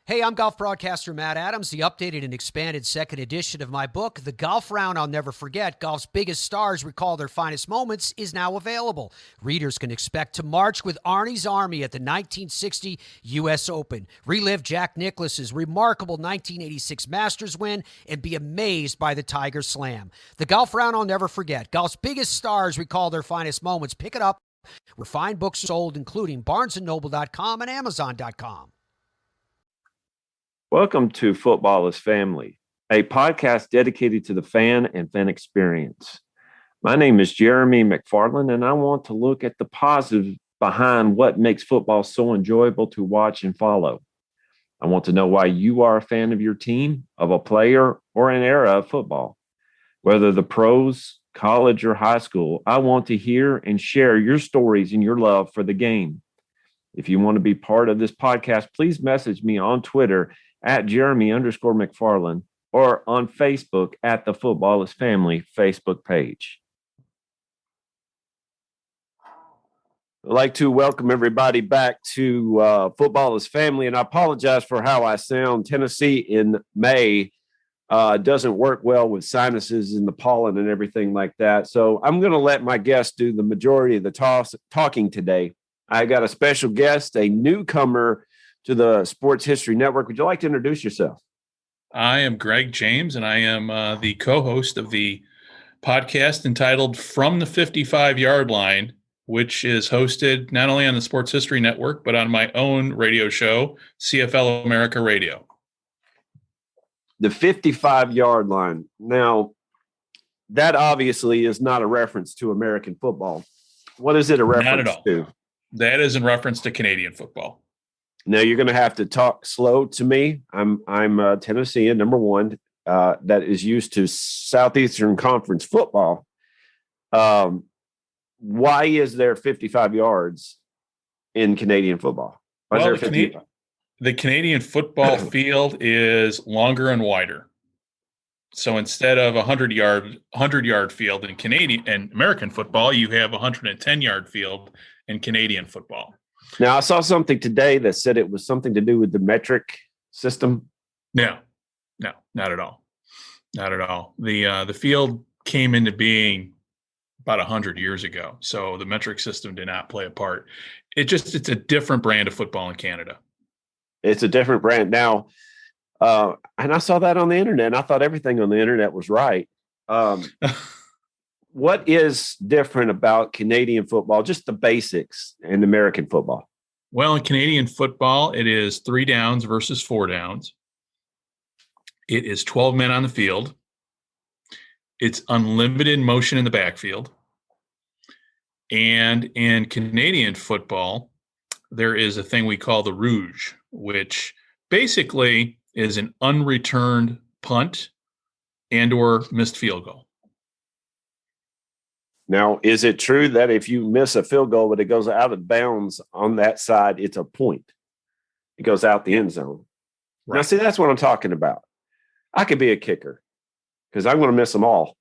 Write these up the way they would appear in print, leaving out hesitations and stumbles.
Hey, I'm golf broadcaster Matt Adams. The updated and expanded second edition of my book, The Golf Round I'll Never Forget, Golf's Biggest Stars Recall Their Finest Moments, is now available. Readers can expect to march with Arnie's Army at the 1960 U.S. Open, relive Jack Nicklaus's remarkable 1986 Masters win, and be amazed by the Tiger Slam. The Golf Round I'll Never Forget, Golf's Biggest Stars Recall Their Finest Moments. Pick it up where fine books are sold, including BarnesandNoble.com and Amazon.com. Welcome to Football is Family, a podcast dedicated to the fan and fan experience. My name is Jeremy McFarlin, and I want to look at the positive behind what makes football so enjoyable to watch and follow. I want to know why you are a fan of your team, of a player, or an era of football. Whether the pros, college, or high school, I want to hear and share your stories and your love for the game. If you want to be part of this podcast, please message me on Twitter at Jeremy_McFarlin or on Facebook at the Football is Family Facebook page. I'd like to welcome everybody back to Football is Family, and I apologize for how I sound. Tennessee in May doesn't work well with sinuses and the pollen and everything like that. So I'm going to let my guests do the majority of the talking today. I got a special guest, a newcomer to the Sports History Network. Would you like to introduce yourself? I am Greg James, and I am the co-host of the podcast entitled From the 55-Yard Line, which is hosted not only on the Sports History Network, but on my own radio show, CFL America Radio. The 55-yard line. Now, that obviously is not a reference to American football. What is it a reference not at all. to? That is in reference to Canadian football. Now you're going to have to talk slow to me. I'm Tennessean, number one, that is used to Southeastern Conference football. Why is there 55 yards in Canadian football? Well, the Canadian football field is longer and wider. So instead of a 100-yard field in Canadian and American football, you have a 110-yard field in Canadian football. Now, I saw something today that said it was something to do with the metric system. No, not at all. Not at all. The field came into being about 100 years ago, so the metric system did not play a part. It's a different brand of football in Canada. It's a different brand now, and I saw that on the internet, and I thought everything on the internet was right. What is different about Canadian football, just the basics, and American football? Well, in Canadian football, it is 3 downs versus 4 downs. It is 12 men on the field. It's unlimited motion in the backfield. And in Canadian football, there is a thing we call the rouge, which basically is an unreturned punt and or missed field goal. Now, is it true that if you miss a field goal, but it goes out of bounds on that side, it's a point? It goes out the end zone. Right. Now, see, that's what I'm talking about. I could be a kicker because I'm going to miss them all.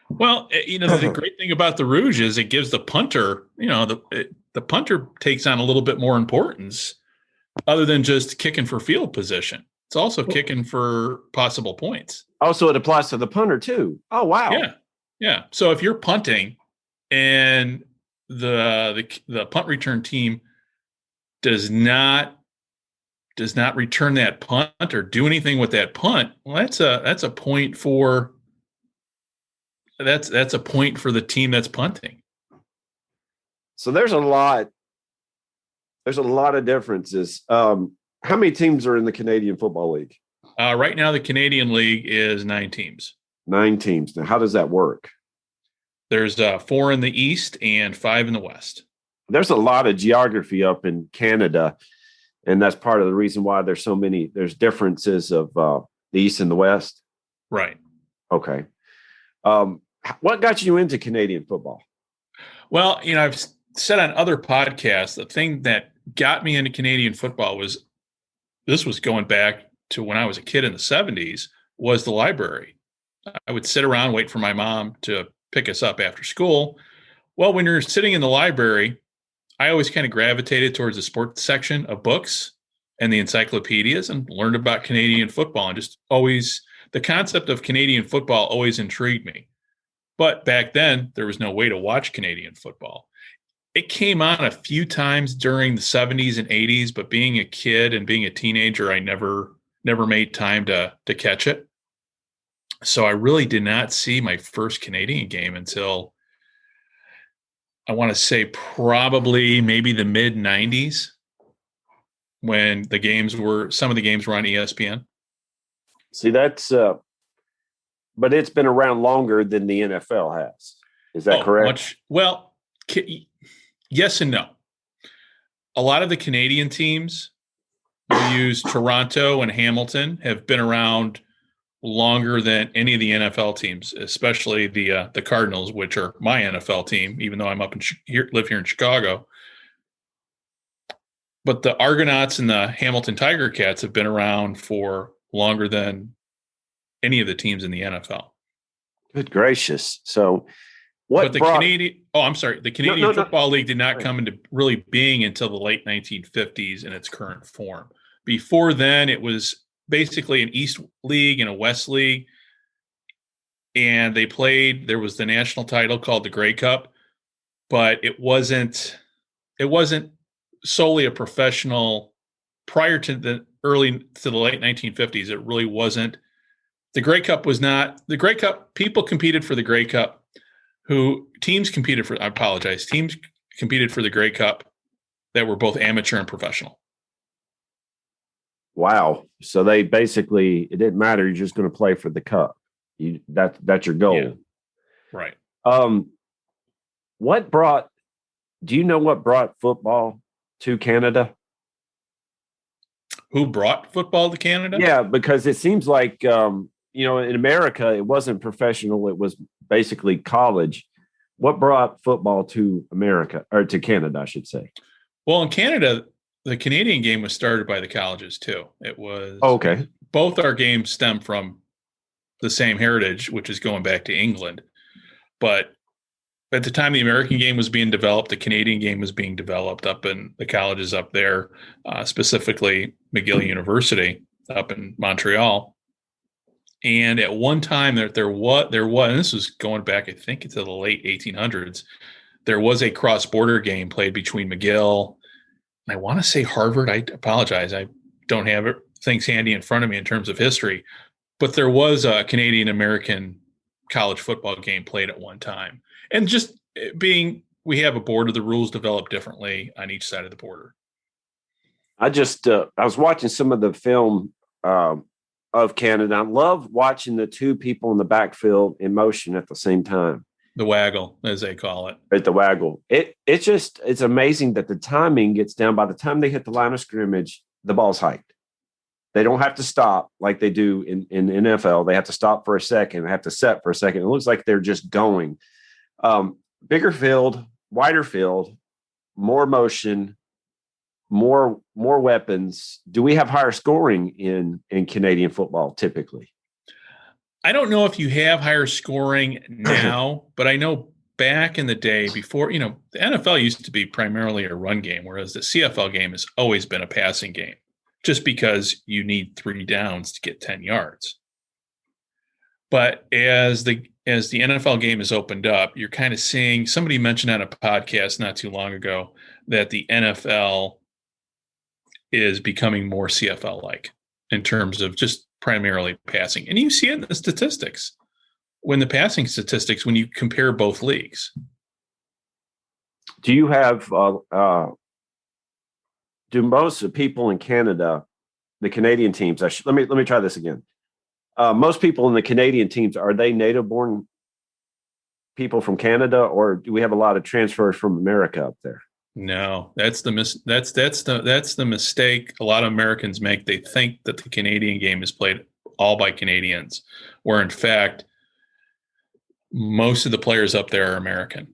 Well, the great thing about the rouge is it gives the punter, the punter takes on a little bit more importance other than just kicking for field position. It's also kicking for possible points. Oh, so it applies to the punter too. Oh, wow. Yeah. So if you're punting and the punt return team does not return that punt or do anything with that punt, well, that's a point for the team that's punting. So there's a lot of differences. How many teams are in the Canadian Football League? Right now, the Canadian League is 9 teams. 9 teams. Now, how does that work? There's 4 in the East and 5 in the West. There's a lot of geography up in Canada, and that's part of the reason why there's differences of the East and the West. Right. Okay. What got you into Canadian football? Well, I've said on other podcasts, the thing that got me into Canadian football was going back to when I was a kid in the 70s, was the library. I would sit around, wait for my mom to pick us up after school. Well, when you're sitting in the library, I always kind of gravitated towards the sports section of books. and the encyclopedias and learned about Canadian football, and just always the concept of Canadian football always intrigued me. But back then, there was no way to watch Canadian football. It came on a few times during the 70s and 80s, but being a kid and being a teenager, I never made time to catch it. So I really did not see my first Canadian game until, I want to say, probably maybe the mid 90s, when some of the games were on ESPN. See, that's but it's been around longer than the NFL has. Is that correct? Yes and no. A lot of the Canadian teams who use Toronto and Hamilton have been around longer than any of the NFL teams, especially the Cardinals, which are my NFL team, even though I'm live here in Chicago. But the Argonauts and the Hamilton Tiger Cats have been around for longer than any of the teams in the NFL. Good gracious! So, the Canadian Football League did not come into really being until the late 1950s in its current form. Before then, it was basically an East League and a West League, and there was the national title called the Grey Cup, but it wasn't solely a professional. Prior to the late 1950s, it really wasn't. The Grey Cup was not the Grey Cup. People competed for the Grey Cup. Teams competed for the Grey Cup that were both amateur and professional. Wow. So it didn't matter. You're just going to play for the cup. That's your goal. Yeah. Right. Do you know what brought football to Canada? Who brought football to Canada? Yeah, because it seems like, in America, it wasn't professional. It was basically college. What brought football to America, or to Canada, I should say? Well, in Canada, the Canadian game was started by the colleges too. It was okay. Both our games stem from the same heritage, which is going back to England. But at the time the American game was being developed, the Canadian game was being developed up in the colleges up there, specifically McGill University up in Montreal. And at one time there was, and this was going back, I think, into the late 1800s, there was a cross-border game played between McGill, and I want to say Harvard. I apologize, I don't have things handy in front of me in terms of history, but there was a Canadian-American college football game played at one time. And just we have a border, the rules develop differently on each side of the border. I was watching some of the film of Canada. I love watching the two people in the backfield in motion at the same time. The waggle, as they call it. At the waggle. It's amazing that the timing gets down. By the time they hit the line of scrimmage, the ball's hiked. They don't have to stop like they do in NFL. They have to stop for a second. They have to set for a second. It looks like they're just going. Bigger field, wider field, more motion, more weapons. Do we have higher scoring in Canadian football typically? I don't know if you have higher scoring now, but I know back in the day before, the NFL used to be primarily a run game, whereas the CFL game has always been a passing game, just because you need 3 downs to get 10 yards. But as the NFL game has opened up, you're kind of seeing, somebody mentioned on a podcast not too long ago that the NFL is becoming more CFL-like in terms of just primarily passing. And you see it in the statistics, when you compare both leagues. Do you have, do most people in Canada, the Canadian teams, let me try this again. Most people in the Canadian teams, are they native-born people from Canada, or do we have a lot of transfers from America up there? No, that's the mistake a lot of Americans make. They think that the Canadian game is played all by Canadians, where in fact most of the players up there are American.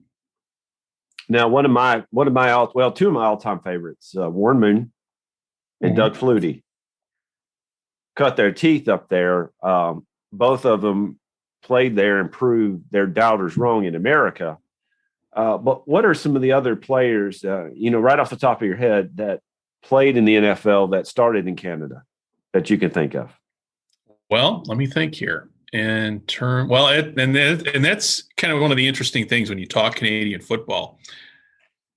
Now, two of my all-time favorites, Warren Moon and Doug Flutie, cut their teeth up there. Both of them played there and proved their doubters wrong in America. But what are some of the other players, right off the top of your head, that played in the NFL that started in Canada that you can think of? Well, let me think here. And that's kind of one of the interesting things when you talk Canadian football.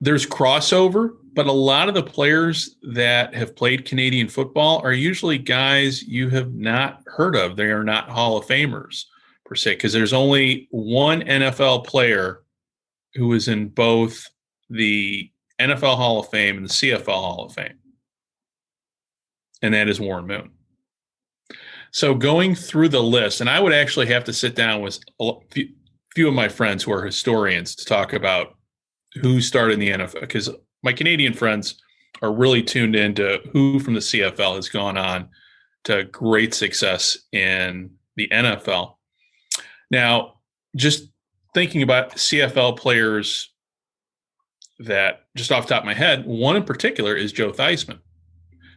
There's crossover, but a lot of the players that have played Canadian football are usually guys you have not heard of. They are not Hall of Famers per se, because there's only one NFL player who is in both the NFL Hall of Fame and the CFL Hall of Fame, and that is Warren Moon. So going through the list, and I would actually have to sit down with a few of my friends who are historians to talk about who started in the NFL, because my Canadian friends are really tuned into who from the CFL has gone on to great success in the NFL. Now, just thinking about CFL players that just off the top of my head, one in particular is Joe Theismann.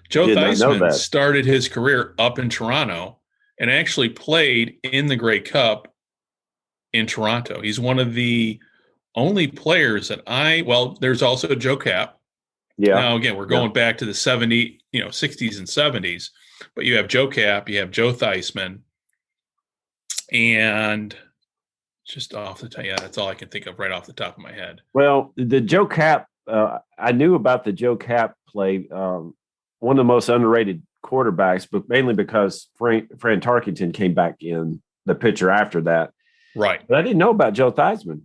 Joe Theismann started his career up in Toronto and actually played in the Grey Cup in Toronto. He's one of the only players that there's also Joe Cap. Yeah. Now, again, we're going back to the 60s and 70s, but you have Joe Cap, you have Joe Theismann, and just off the top, that's all I can think of right off the top of my head. Well, the Joe Cap, I knew about the Joe Cap play. One of the most underrated quarterbacks, but mainly because Fran Tarkenton came back in, the pitcher after that. Right. But I didn't know about Joe Theismann.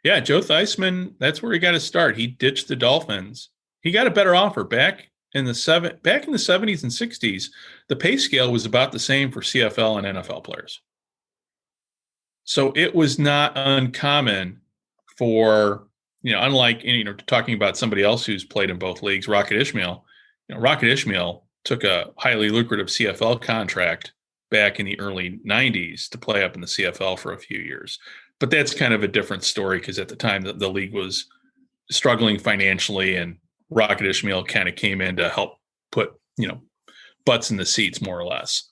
Yeah, Joe Theismann, that's where he got to start. He ditched the Dolphins. He got a better offer back in the 70s and 60s. The pay scale was about the same for CFL and NFL players. So it was not uncommon for, unlike, talking about somebody else who's played in both leagues, Rocket Ishmael. Rocket Ishmael took a highly lucrative CFL contract back in the early 90s to play up in the CFL for a few years. But that's kind of a different story because at the time the league was struggling financially, and Rocket Ishmael kind of came in to help put, butts in the seats more or less.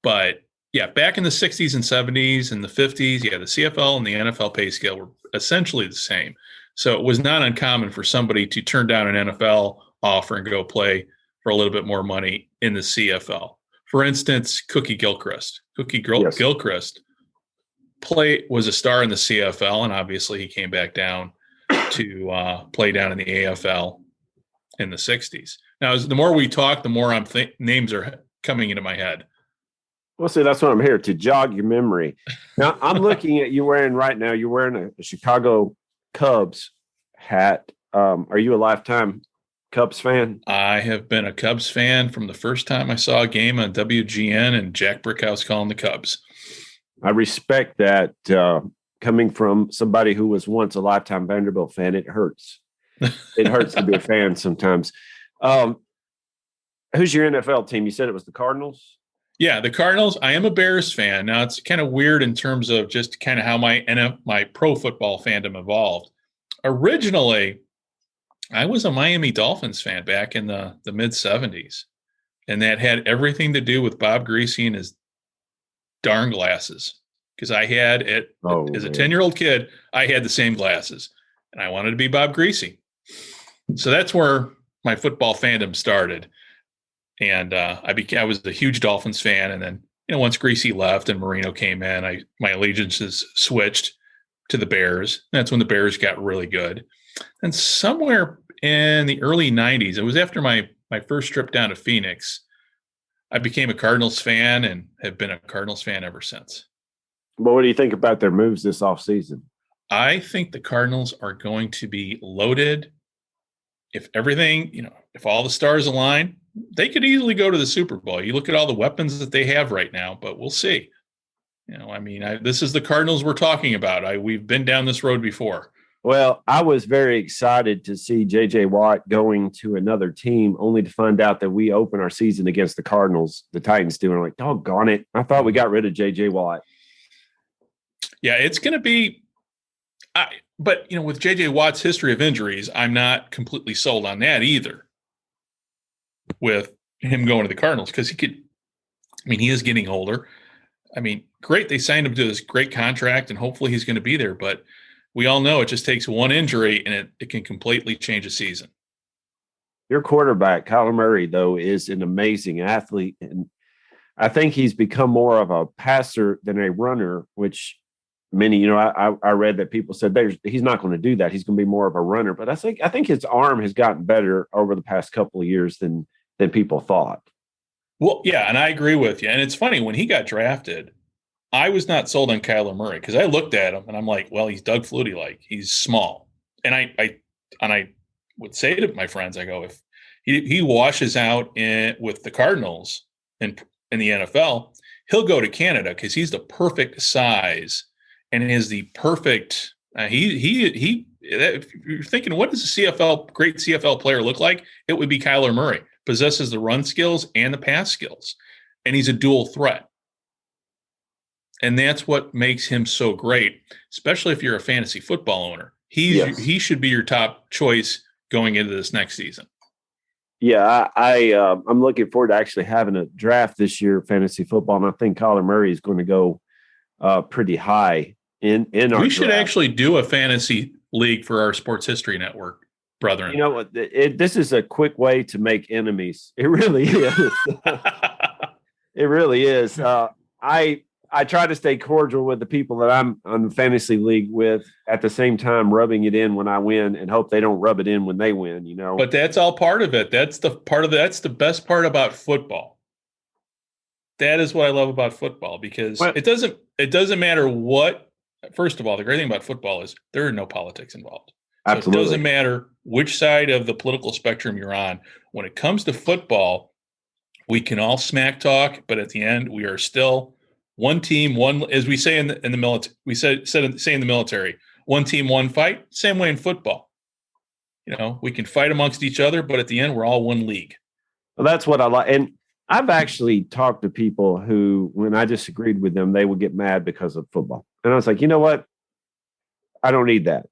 But yeah, back in the 60s and 70s and the 50s, the CFL and the NFL pay scale were essentially the same. So it was not uncommon for somebody to turn down an NFL offer and go play for a little bit more money in the CFL. For instance, Cookie Gilchrist. Gilchrist was a star in the CFL, and obviously he came back down to play down in the AFL in the 60s. Now, the more we talk, the more names are coming into my head. Well, see, that's what I'm here to jog your memory. Now, I'm looking at you wearing right now. You're wearing a Chicago Cubs hat. Are you a lifetime Cubs fan? I have been a Cubs fan from the first time I saw a game on WGN and Jack Brickhouse calling the Cubs. I respect that. Coming from somebody who was once a lifetime Vanderbilt fan, it hurts. It hurts to be a fan sometimes. Who's your NFL team? You said it was the Cardinals? Yeah, the Cardinals. I am a Bears fan. Now, it's kind of weird in terms of just kind of how my pro football fandom evolved. Originally, I was a Miami Dolphins fan back in the mid-'70s, and that had everything to do with Bob Greasy and his darn glasses, because I had it as a 10-year-old kid. I had the same glasses, and I wanted to be Bob Greasy. So that's where my football fandom started, and I was a huge Dolphins fan. And then once Greasy left and Marino came in, my allegiances switched to the Bears. That's when the Bears got really good. And somewhere in the early 90s, it was after my first trip down to Phoenix, I became a Cardinals fan and have been a Cardinals fan ever since. Well, what do you think about their moves this offseason? I think the Cardinals are going to be loaded. If everything, if all the stars align, they could easily go to the Super Bowl. You look at all the weapons that they have right now, but we'll see. This is the Cardinals we're talking about. We've been down this road before. Well, I was very excited to see J.J. Watt going to another team, only to find out that we open our season against the Cardinals, the Titans do. And I'm like, doggone it. I thought we got rid of J.J. Watt. Yeah, it's going to be but, with J.J. Watt's history of injuries, I'm not completely sold on that either with him going to the Cardinals, because he is getting older. Great, they signed him to this great contract, and hopefully he's going to be there. But we all know it just takes one injury, and it can completely change a season. Your quarterback, Kyler Murray, though, is an amazing athlete. And I think he's become more of a passer than a runner, which many, I read that people said he's not going to do that. He's going to be more of a runner. But I think his arm has gotten better over the past couple of years than people thought. Well, yeah, and I agree with you. And it's funny, when he got drafted, I was not sold on Kyler Murray because I looked at him and I'm like, well, he's Doug Flutie-like. He's small. And I would say to my friends, I go, if he washes out with the Cardinals in the NFL, he'll go to Canada because he's the perfect size and is the perfect. If you're thinking, what does a great CFL player look like? It would be Kyler Murray. Possesses the run skills and the pass skills, and he's a dual threat. And that's what makes him so great, especially if you're a fantasy football owner. He should be your top choice going into this next season. Yeah, I'm looking forward to actually having a draft this year, fantasy football, and I think Kyler Murray is going to go pretty high in our We should draft. actually do a fantasy league for our Sports History Network, brethren. You know what? This is a quick way to make enemies. It really is. It really is. I try to stay cordial with the people that I'm on the fantasy league with, at the same time rubbing it in when I win and hope they don't rub it in when they win, But that's all part of it. That's the best part about football. That is what I love about football, because it doesn't matter what. First of all, the great thing about football is there are no politics involved. So absolutely. It doesn't matter which side of the political spectrum you're on. When it comes to football, we can all smack talk, but at the end, we are still one team, one, as we say in the military. We say in the military, one team, one fight. Same way in football. We can fight amongst each other, but at the end, we're all one league. Well, that's what I like. And I've actually talked to people who, when I disagreed with them, they would get mad because of football. And I was like, you know what? I don't need that.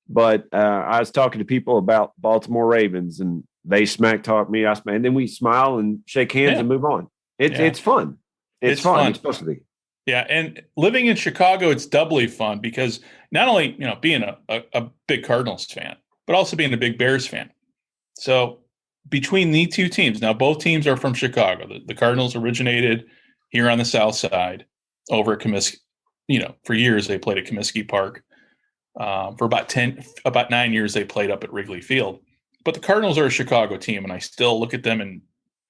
But I was talking to people about Baltimore Ravens, and they smack talk me. And then we smile and shake hands and move on. It's fun. It's fun. It's supposed to be. Yeah, and living in Chicago, it's doubly fun because not only being a big Cardinals fan, but also being a big Bears fan. So between the two teams, now both teams are from Chicago. The Cardinals originated here on the South Side over at Comiskey. For years they played at Comiskey Park. For about 9 years they played up at Wrigley Field. But the Cardinals are a Chicago team, and I still look at them and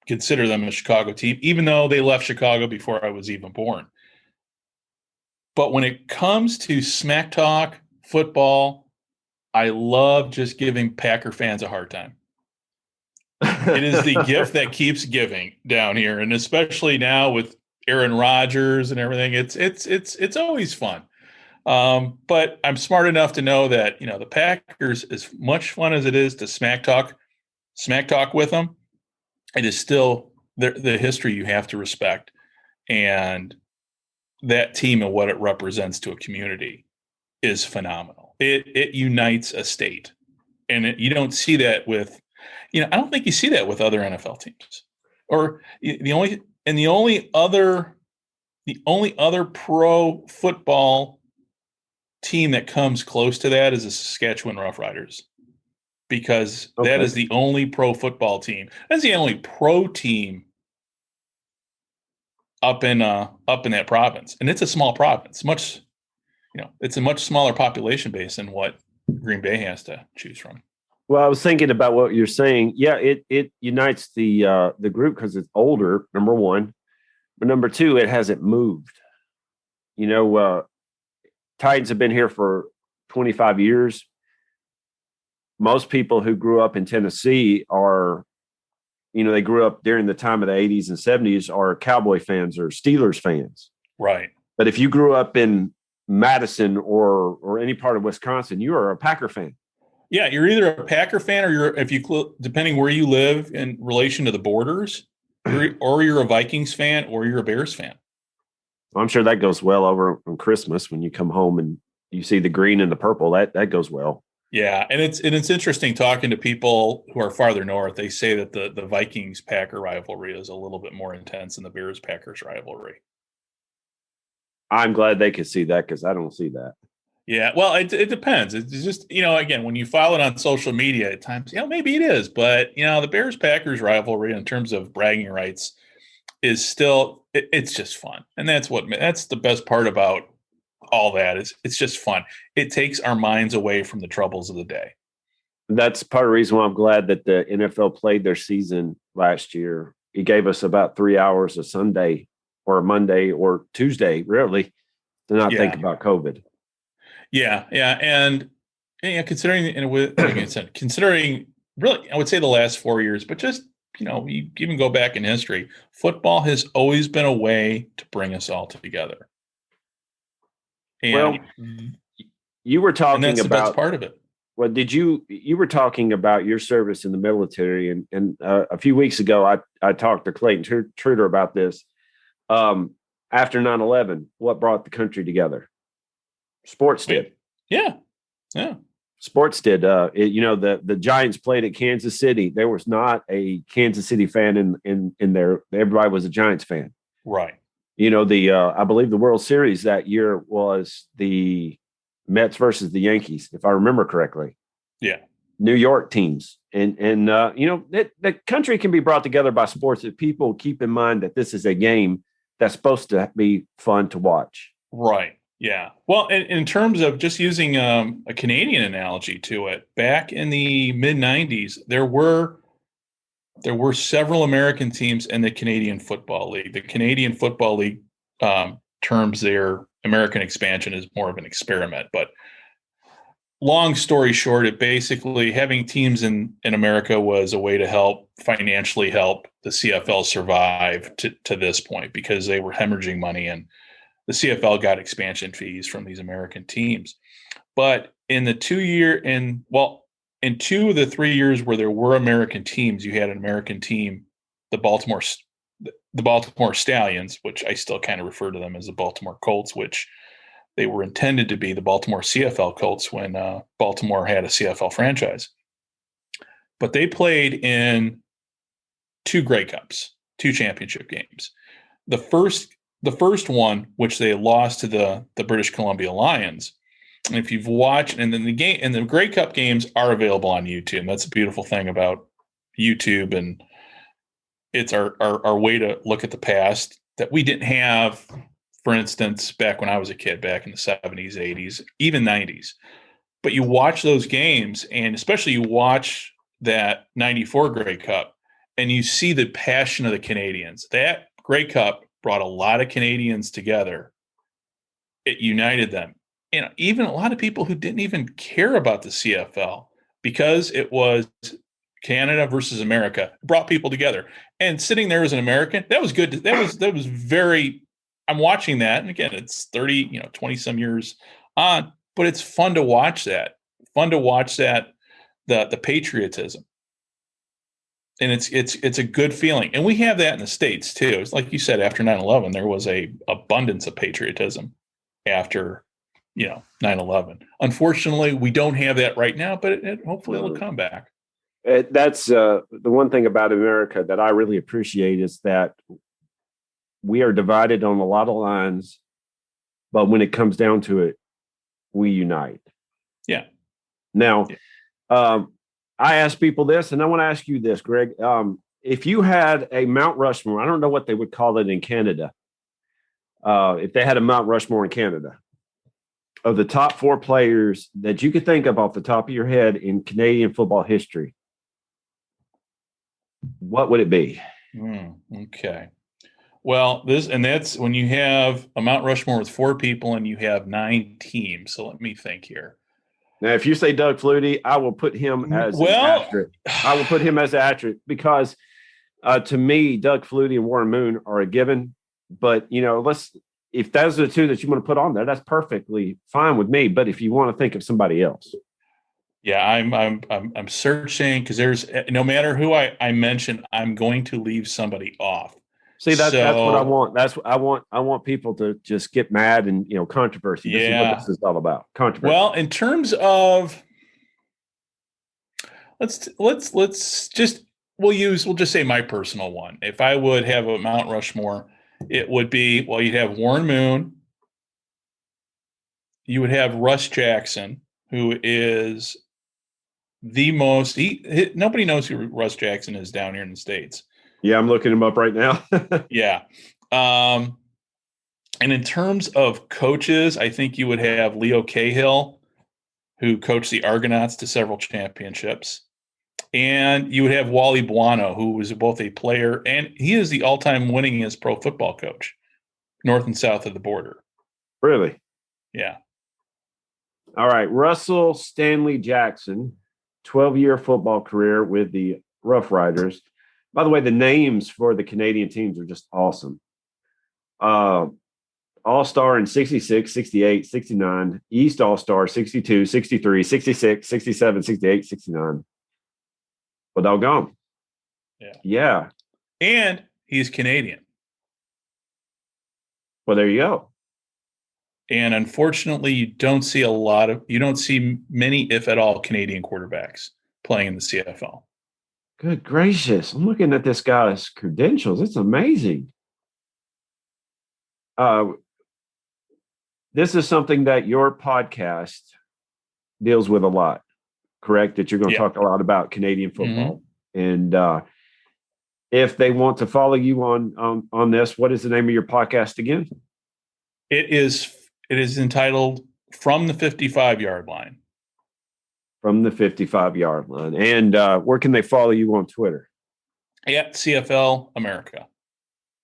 consider them a Chicago team, even though they left Chicago before I was even born. But when it comes to smack talk, football, I love just giving Packer fans a hard time. It is the gift that keeps giving down here, and especially now with Aaron Rodgers and everything, it's always fun. But I'm smart enough to know that the Packers, as much fun as it is to smack talk with them, it is still the history you have to respect, and that team and what it represents to a community is phenomenal. It unites a state, and you don't see that with, I don't think you see that with other NFL teams. Or the only other pro football team that comes close to that is the Saskatchewan Roughriders, because that is the only pro football team. That's the only pro team up in that province, and it's a small province. It's a much smaller population base than what Green Bay has to choose from. Well, I was thinking about what you're saying. Yeah, it unites the group because it's older, number one. But number two, it hasn't moved. Titans have been here for 25 years. Most people who grew up in Tennessee are, they grew up during the time of the 80s and 70s, are Cowboy fans or Steelers fans. Right. But if you grew up in Madison or any part of Wisconsin, you are a Packer fan. Yeah, you're either a Packer fan or depending where you live in relation to the borders, or you're a Vikings fan or you're a Bears fan. I'm sure that goes well over on Christmas when you come home and you see the green and the purple. That goes well. Yeah, and it's interesting talking to people who are farther north. They say that the Vikings-Packer rivalry is a little bit more intense than the Bears-Packers rivalry. I'm glad they could see that because I don't see that. Yeah, well, it depends. It's just, again, when you follow it on social media at times, maybe it is. But, the Bears-Packers rivalry in terms of bragging rights is still, it's just fun. And that's the best part about all that is it's just fun. It takes our minds away from the troubles of the day. That's part of the reason why I'm glad that the NFL played their season last year. It gave us about 3 hours a Sunday or a Monday or Tuesday, really, to not think about COVID. Yeah, and considering considering really, I would say the last 4 years, but just you even go back in history, football has always been a way to bring us all together. And, you were talking that's about the best part of it. Well, you were talking about your service in the military, and a few weeks ago, I talked to Clayton Truder about this. After 9/11, what brought the country together? Sports did. Yeah. Sports did. The Giants played at Kansas City. There was not a Kansas City fan in there. Everybody was a Giants fan. Right. I believe the World Series that year was the Mets versus the Yankees, if I remember correctly. Yeah. New York teams. And the country can be brought together by sports if people keep in mind that this is a game that's supposed to be fun to watch. Right. Yeah. Well, in terms of just using a Canadian analogy to it, back in the mid 90s, there were several American teams in the Canadian Football League. The Canadian Football League terms their American expansion as more of an experiment. But long story short, it basically having teams in America was a way to financially help the CFL survive to this point because they were hemorrhaging money and the CFL got expansion fees from these American teams. But in 2 of the 3 years where there were American teams, you had an American team, the Baltimore Stallions, which I still kind of refer to them as the Baltimore Colts, which they were intended to be the Baltimore CFL Colts when Baltimore had a CFL franchise. But they played in 2 Grey Cups, 2 championship games. The first one, which they lost to the British Columbia Lions. And if you've watched, and then the Grey Cup games are available on YouTube. That's a beautiful thing about YouTube, and it's our way to look at the past that we didn't have, for instance, back when I was a kid, back in the 70s, 80s, even 90s. But you watch those games, and especially you watch that 94 Grey Cup, and you see the passion of the Canadians. That Grey Cup brought a lot of Canadians together. It united them. Even a lot of people who didn't even care about the CFL, because it was Canada versus America, brought people together. And sitting there as an American, that was good. That was very, I'm watching that. And again, it's 20 some years on, but it's fun to watch that. The patriotism. And it's a good feeling. And we have that in the States too. It's like you said, after 9/11, there was a abundance of patriotism after 9/11. Unfortunately, we don't have that right now, but hopefully it'll come back. That's the one thing about America that I really appreciate is that we are divided on a lot of lines, but when it comes down to it, we unite. Yeah. Now, I ask people this, and I want to ask you this, Greg. If you had a Mount Rushmore, I don't know what they would call it in Canada. If they had a Mount Rushmore in Canada, of the top 4 players that you could think of off the top of your head in Canadian football history, what would it be? Okay. Well, that's when you have a Mount Rushmore with 4 people and you have 9 teams. So let me think here. Now, if you say Doug Flutie, I will put him as an asterisk. I will put him as an asterisk because to me, Doug Flutie and Warren Moon are a given. But if those are the 2 that you want to put on there, that's perfectly fine with me. But if you want to think of somebody else, yeah, I'm searching because there's no matter who I mention, I'm going to leave somebody off. See, that's what I want. I want people to just get mad and controversy. This is what this is all about. Controversy. Well, in terms of let's just we'll just say my personal one. If I would have a Mount Rushmore, it would be you'd have Warren Moon, you would have Russ Jackson, who is the most. Nobody knows who Russ Jackson is down here in the States. Yeah, I'm looking him up right now. Yeah. And in terms of coaches, I think you would have Leo Cahill, who coached the Argonauts to several championships. And you would have Wally Buono, who was both a player and he is the all-time winningest pro football coach, north and south of the border. Really? Yeah. All right. Russell Stanley Jackson, 12-year football career with the Rough Riders. By the way, the names for the Canadian teams are just awesome. All-Star in 66, 68, 69, East All-Star 62, 63, 66, 67, 68, 69. Well, doggone. Yeah. Yeah. And he's Canadian. Well, there you go. And unfortunately, you don't see many, if at all, Canadian quarterbacks playing in the CFL. Good gracious. I'm looking at this guy's credentials. It's amazing. This is something that your podcast deals with a lot, correct? That you're going to talk a lot about Canadian football. Mm-hmm. And if they want to follow you on this, what is the name of your podcast again? It is entitled From the 55-Yard Line. From the 55-Yard Line. And where can they follow you on Twitter? At CFL America.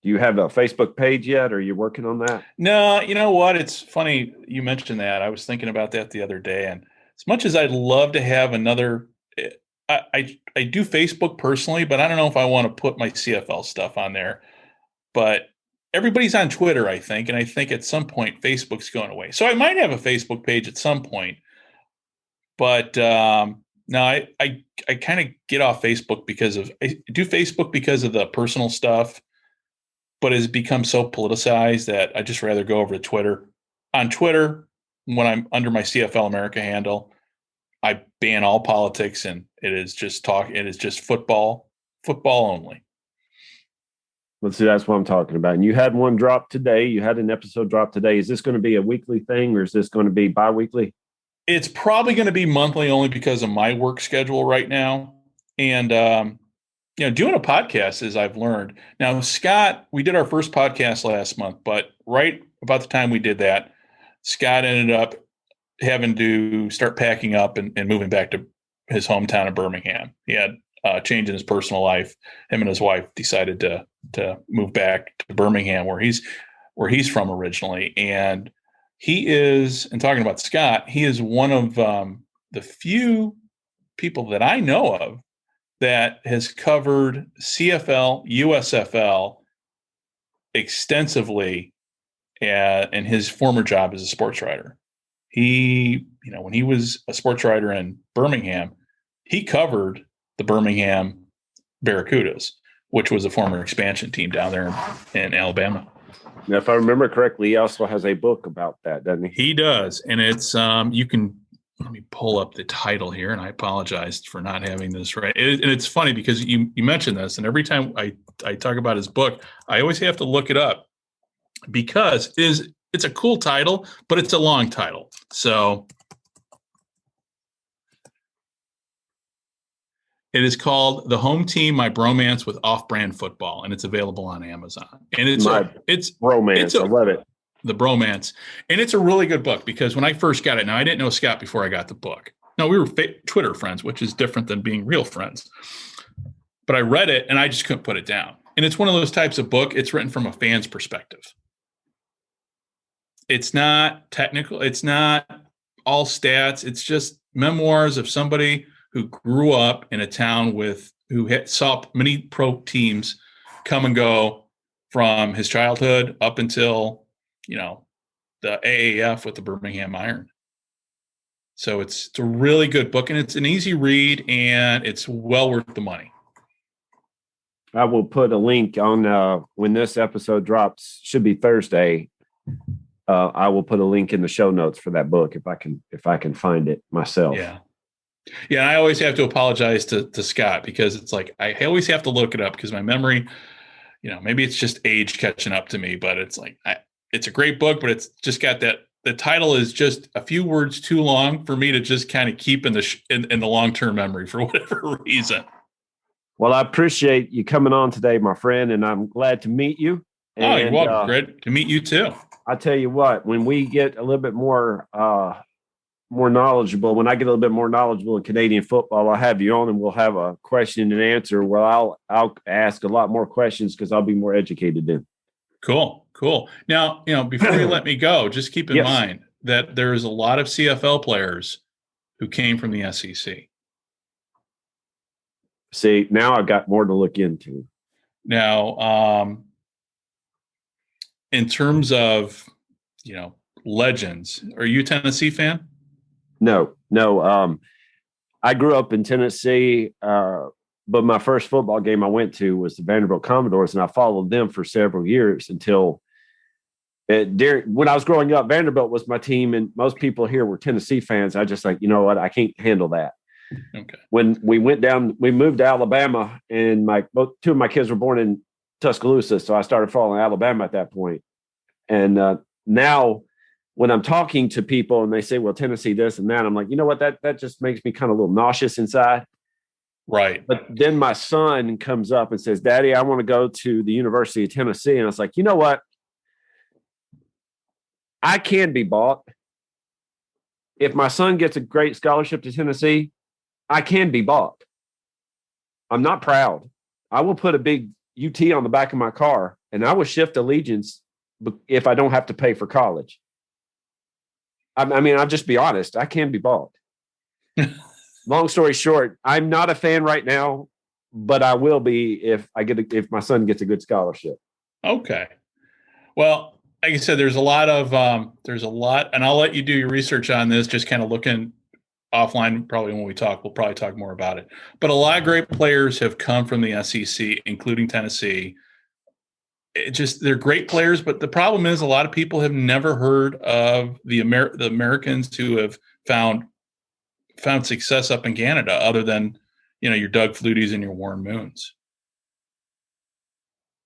Do you have a Facebook page yet? Or are you working on that? No, you know what? It's funny you mentioned that. I was thinking about that the other day. And as much as I'd love to have another, I do Facebook personally, but I don't know if I want to put my CFL stuff on there. But everybody's on Twitter, I think. And I think at some point Facebook's going away. So I might have a Facebook page at some point. But no, I kind of get off Facebook I do Facebook because of the personal stuff. But it's become so politicized that I just rather go over to Twitter. On Twitter, when I'm under my CFL America handle, I ban all politics and it is just football only. Let's see, that's what I'm talking about. And you had one drop today. You had an episode drop today. Is this going to be a weekly thing or is this going to be bi-weekly? It's probably going to be monthly only because of my work schedule right now. And, doing a podcast, as I've learned. Now, Scott, we did our first podcast last month, but right about the time we did that, Scott ended up having to start packing up and moving back to his hometown of Birmingham. He had a change in his personal life. Him and his wife decided to move back to Birmingham, where he's from originally. And he is, and talking about Scott, he is one of the few people that I know of that has covered CFL, USFL extensively in his former job as a sports writer. He, when he was a sports writer in Birmingham, he covered the Birmingham Barracudas, which was a former expansion team down there in Alabama. Now, if I remember correctly, he also has a book about that, doesn't he? He does. And it's, let me pull up the title here, and I apologize for not having this right. And it's funny because you mentioned this, and every time I talk about his book, I always have to look it up because it's a cool title, but it's a long title. So it is called The Home Team, My Bromance with Off-Brand Football, and it's available on Amazon. And it's bromance. I love it. The Bromance. And it's a really good book because when I first got it, now I didn't know Scott before I got the book. No, we were Twitter friends, which is different than being real friends. But I read it and I just couldn't put it down. And it's one of those types of book. It's written from a fan's perspective. It's not technical. It's not all stats. It's just memoirs of somebody who grew up in a town who saw many pro teams come and go from his childhood up until the AAF with the Birmingham Iron. So it's a really good book, and it's an easy read, and it's well worth the money. I will put a link on when this episode drops. Should be Thursday. I will put a link in the show notes for that book if I can find it myself. Yeah. And I always have to apologize to Scott because it's like I always have to look it up because my memory, maybe it's just age catching up to me, but it's like it's a great book, but it's just got that the title is just a few words too long for me to just kind of keep in the long-term memory for whatever reason. Well, I appreciate you coming on today, my friend, and I'm glad to meet you. Oh, you're welcome. Great to meet you too. I tell you what, when we get a little bit more knowledgeable, when I get a little bit more knowledgeable in Canadian football, I'll have you on and we'll have a question and answer where I'll ask a lot more questions because I'll be more educated then. Cool. Now, before you let me go, just keep in mind that there's a lot of CFL players who came from the SEC. See, now I've got more to look into. Now, in terms of, legends, are you a Tennessee fan? No. I grew up in Tennessee, but my first football game I went to was the Vanderbilt Commodores, and I followed them for several years until when I was growing up, Vanderbilt was my team, and most people here were Tennessee fans. I just like, you know what, I can't handle that. Okay. When we moved to Alabama, and two of my kids were born in Tuscaloosa, so I started following Alabama at that point. And now, when I'm talking to people and they say, "Well, Tennessee this and that," I'm like, you know what, that just makes me kind of a little nauseous inside. Right. But then my son comes up and says, "Daddy, I want to go to the University of Tennessee," and I was like, you know what, I can be bought. If my son gets a great scholarship to Tennessee, I can be bought. I'm not proud. I will put a big UT on the back of my car, and I will shift allegiance if I don't have to pay for college. I mean, I'll just be honest. I can be bought. Long story short, I'm not a fan right now, but I will be if my son gets a good scholarship. Okay. Well, like I said, there's a lot, and I'll let you do your research on this, just kind of looking offline. Probably when we talk, we'll probably talk more about it. But a lot of great players have come from the SEC, including Tennessee. They're great players, but the problem is a lot of people have never heard of the Americans who have found success up in Canada, other than your Doug Flutys and your Warren Moons.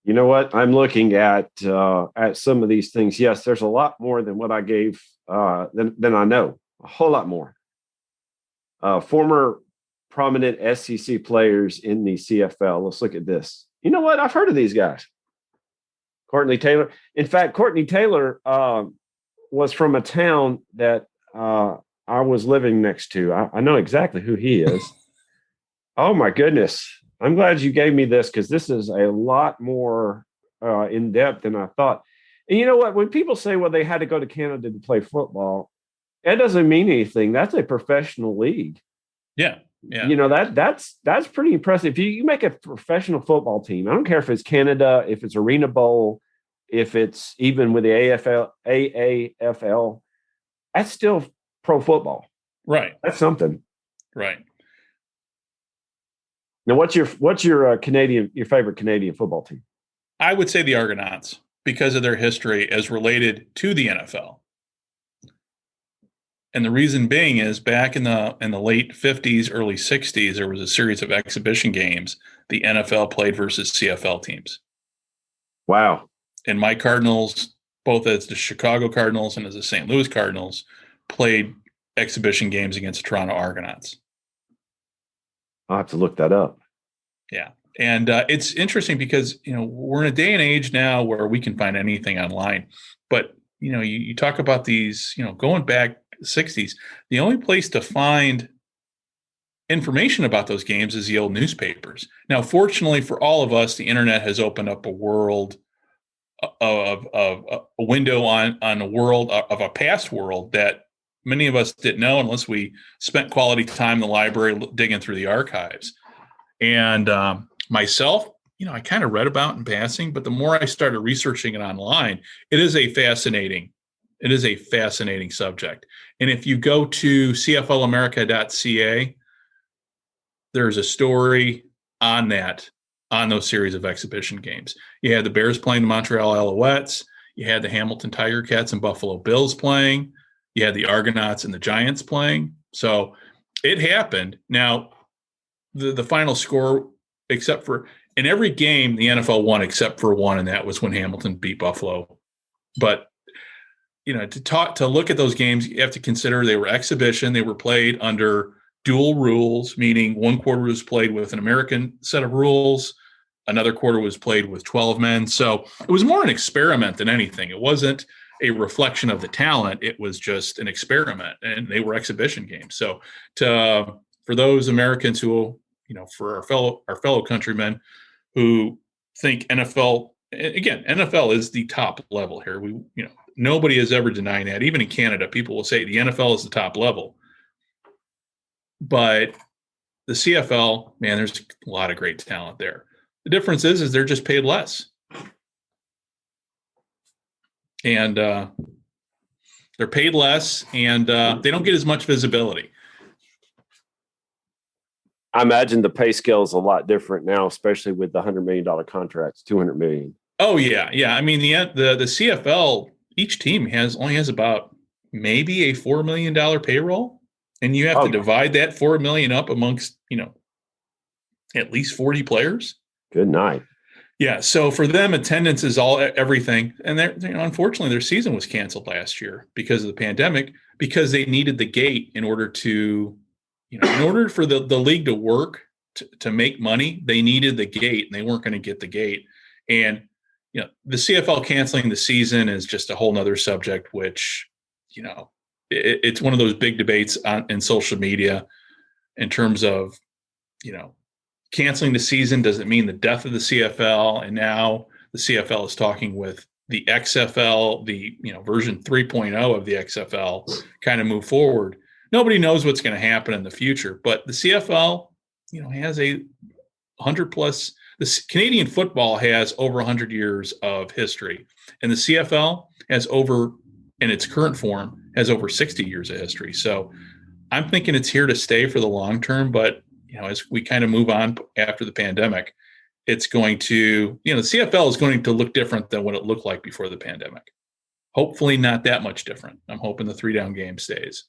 You know what? I'm looking at some of these things. Yes, there's a lot more than what I gave than I know. A whole lot more. Former prominent SEC players in the CFL. Let's look at this. You know what? I've heard of these guys. Courtney Taylor. In fact, Courtney Taylor was from a town that I was living next to. I know exactly who he is. Oh, my goodness. I'm glad you gave me this because this is a lot more in depth than I thought. And you know what? When people say, well, they had to go to Canada to play football, that doesn't mean anything. That's a professional league. Yeah. That's pretty impressive. If you make a professional football team, I don't care if it's Canada, if it's Arena Bowl, if it's even with the AAFL, that's still pro football. Right. That's something. Right. Now, what's your favorite Canadian football team? I would say the Argonauts, because of their history as related to the NFL. And the reason being is back in the late 50s, early 60s, there was a series of exhibition games the NFL played versus CFL teams. Wow. And my Cardinals, both as the Chicago Cardinals and as the St. Louis Cardinals, played exhibition games against the Toronto Argonauts. I'll have to look that up. Yeah. And it's interesting because, we're in a day and age now where we can find anything online. But, you talk about these, going back 60s, the only place to find information about those games is the old newspapers. Now, fortunately for all of us, the internet has opened up a world of a window on a world of a past world that many of us didn't know unless we spent quality time in the library digging through the archives. And myself, I kind of read about in passing, but the more I started researching it online, it is a fascinating subject. And if you go to cflamerica.ca, there's a story on those series of exhibition games. You had the Bears playing the Montreal Alouettes. You had the Hamilton Tiger Cats and Buffalo Bills playing. You had the Argonauts and the Giants playing. So it happened. Now, the final score, except for in every game, the NFL won except for one, and that was when Hamilton beat Buffalo. But to look at those games, you have to consider they were exhibition. They were played under dual rules, meaning one quarter was played with an American set of rules. Another quarter was played with 12 men. So it was more an experiment than anything. It wasn't a reflection of the talent. It was just an experiment, and they were exhibition games. So for those Americans who, for our fellow countrymen who think NFL, again, NFL is the top level here. Nobody is ever denying that. Even in Canada, people will say the NFL is the top level. But the CFL, man, there's a lot of great talent there. The difference is they're just paid less. And they're paid less, and they don't get as much visibility. I imagine the pay scale is a lot different now, especially with the $100 million contracts, $200 million. Oh, yeah. I mean, the CFL, each team only has about maybe a $4 million payroll, and you have to divide that $4 million up amongst, at least 40 players. Good night. Yeah. So for them, attendance is everything. And unfortunately, their season was canceled last year because of the pandemic, because they needed the gate in order to, in order for the league to work, to make money, they needed the gate, and they weren't going to get the gate. And, the CFL canceling the season is just a whole nother subject, which, it's one of those big debates in social media in terms of, canceling the season doesn't mean the death of the CFL. And now the CFL is talking with the XFL, the version 3.0 of the XFL, kind of move forward. Nobody knows what's going to happen in the future, but the CFL, has a 100+. The Canadian football has over 100 years of history, and the CFL has in its current form, has over 60 years of history. So I'm thinking it's here to stay for the long term, but as we kind of move on after the pandemic, it's going to, the CFL is going to look different than what it looked like before the pandemic. Hopefully not that much different. I'm hoping the 3-down game stays.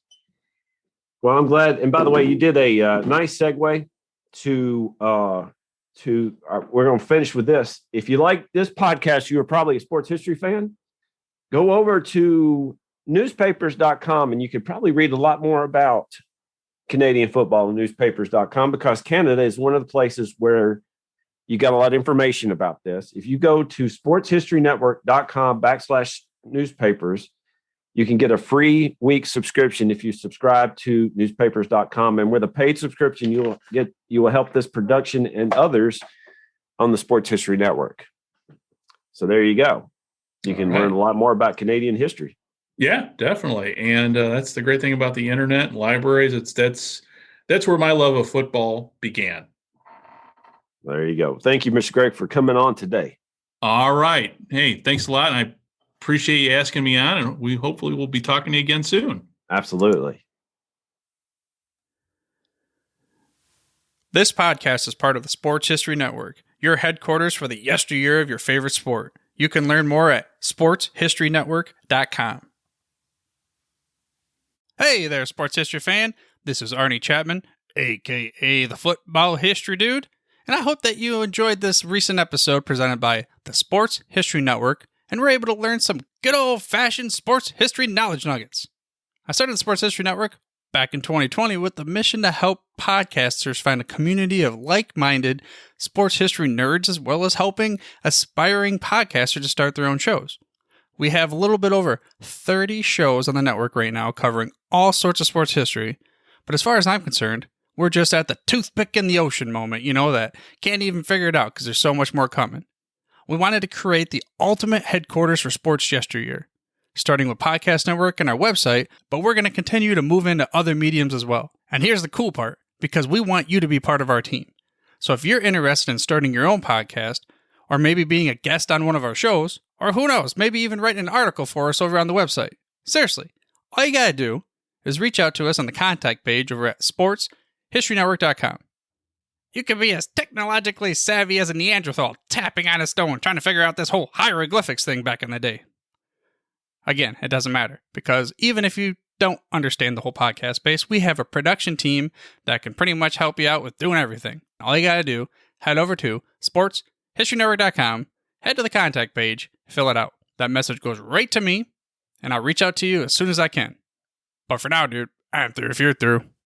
Well, I'm glad. And by the way, you did a nice segue to we're going to finish with this. If you like this podcast, you are probably a sports history fan. Go over to newspapers.com and you could probably read a lot more about Canadian football on newspapers.com, because Canada is one of the places where you got a lot of information about this. If you go to sportshistorynetwork.com/newspapers, you can get a free week subscription if you subscribe to newspapers.com. And with a paid subscription, you will help this production and others on the Sports History Network. So there you go. You can learn a lot more about Canadian history. Yeah, definitely. And that's the great thing about the internet and libraries. That's where my love of football began. There you go. Thank you, Mr. Greg, for coming on today. All right. Hey, thanks a lot. And I appreciate you asking me on, and we hopefully will be talking to you again soon. Absolutely. This podcast is part of the Sports History Network, your headquarters for the yesteryear of your favorite sport. You can learn more at sportshistorynetwork.com. Hey there, sports history fan. This is Arnie Chapman, a.k.a. the Football History Dude, and I hope that you enjoyed this recent episode presented by the Sports History Network and were able to learn some good old-fashioned sports history knowledge nuggets. I started the Sports History Network back in 2020 with the mission to help podcasters find a community of like-minded sports history nerds, as well as helping aspiring podcasters to start their own shows. We have a little bit over 30 shows on the network right now covering all sorts of sports history, but as far as I'm concerned, we're just at the toothpick in the ocean moment, that can't even figure it out because there's so much more coming. We wanted to create the ultimate headquarters for sports yesteryear, starting with Podcast Network and our website, but we're going to continue to move into other mediums as well. And here's the cool part, because we want you to be part of our team. So if you're interested in starting your own podcast, or maybe being a guest on one of our shows, or who knows, maybe even writing an article for us over on the website. Seriously, all you gotta do is reach out to us on the contact page over at sportshistorynetwork.com. You can be as technologically savvy as a Neanderthal tapping on a stone trying to figure out this whole hieroglyphics thing back in the day. Again, it doesn't matter, because even if you don't understand the whole podcast space, we have a production team that can pretty much help you out with doing everything. All you gotta do, head over to sportshistorynetwork.com, head to the contact page, fill it out. That message goes right to me, and I'll reach out to you as soon as I can. But for now, dude, I'm through if you're through.